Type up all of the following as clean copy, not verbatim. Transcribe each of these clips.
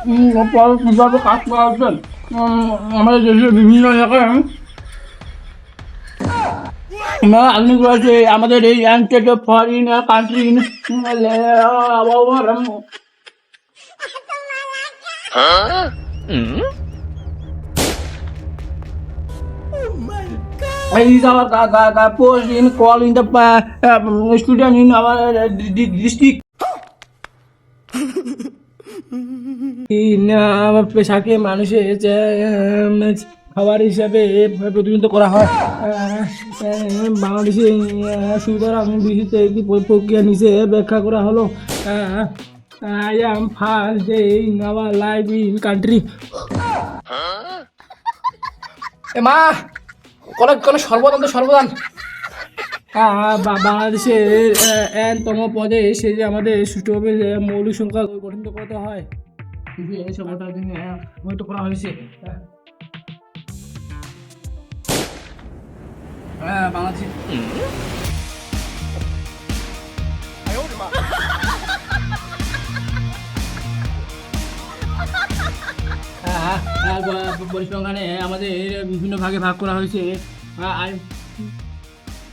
কীভাবে কাজ করা হচ্ছে আমাদের দেশের বিভিন্ন এলাকায় আপনি বলছে আমাদের এই অ্যান্টেড foreign country Is our post in calling the student in our district. আমার পেশাকে মানুষের খাবার হিসাবে প্রতিনিধিত্ব করা হয় বাংলাদেশে সুতরাং বিশেষে একটি প্রক্রিয়া নিচে ব্যাখ্যা করা হলো I am first day in our life in country. মা কোনো সর্বদান বাংলাদেশের এনতম পদে সে যে আমাদের সুষ্ঠুভাবে মৌলিক সংখ্যা গঠন করতে হয় সবটার জন্য হয়তো করা হয়েছে বাংলাদেশে পরিসংখ্যানে আমাদের বিভিন্ন ভাগে ভাগ করা হয়েছে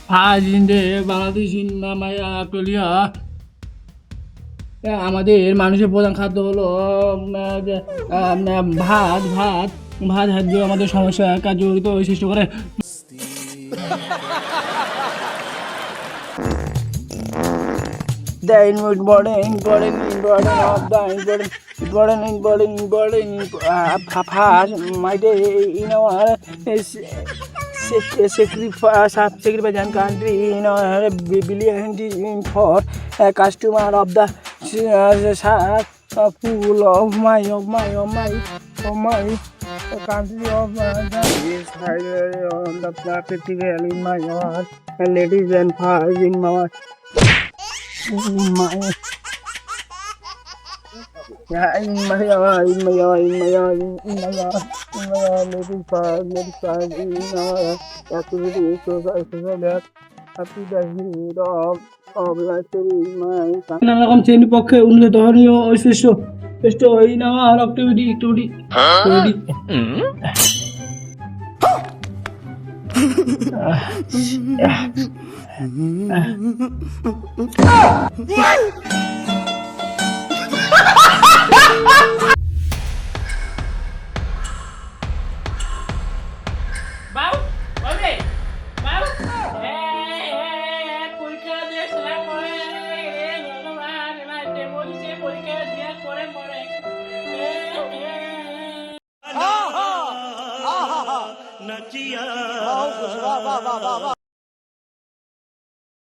ফার্স্ট ইন্ডে বাংলাদেশ অস্ট্রেলিয়া আমাদের মানুষের প্রধান খাদ্য হলো ভাত খাদ্য আমাদের সমস্যা কার্যকরিত সৃষ্টি করে The important of the important past my day in our sacrifice and country in our billion for a customer of the full of my country of this on the practical in my heart ladies and fathers in my নানারকম শ্রেণীর পক্ষে উন্নত ধরনীয় শ্রেষ্ঠ এই নেওয়ার activity नचिया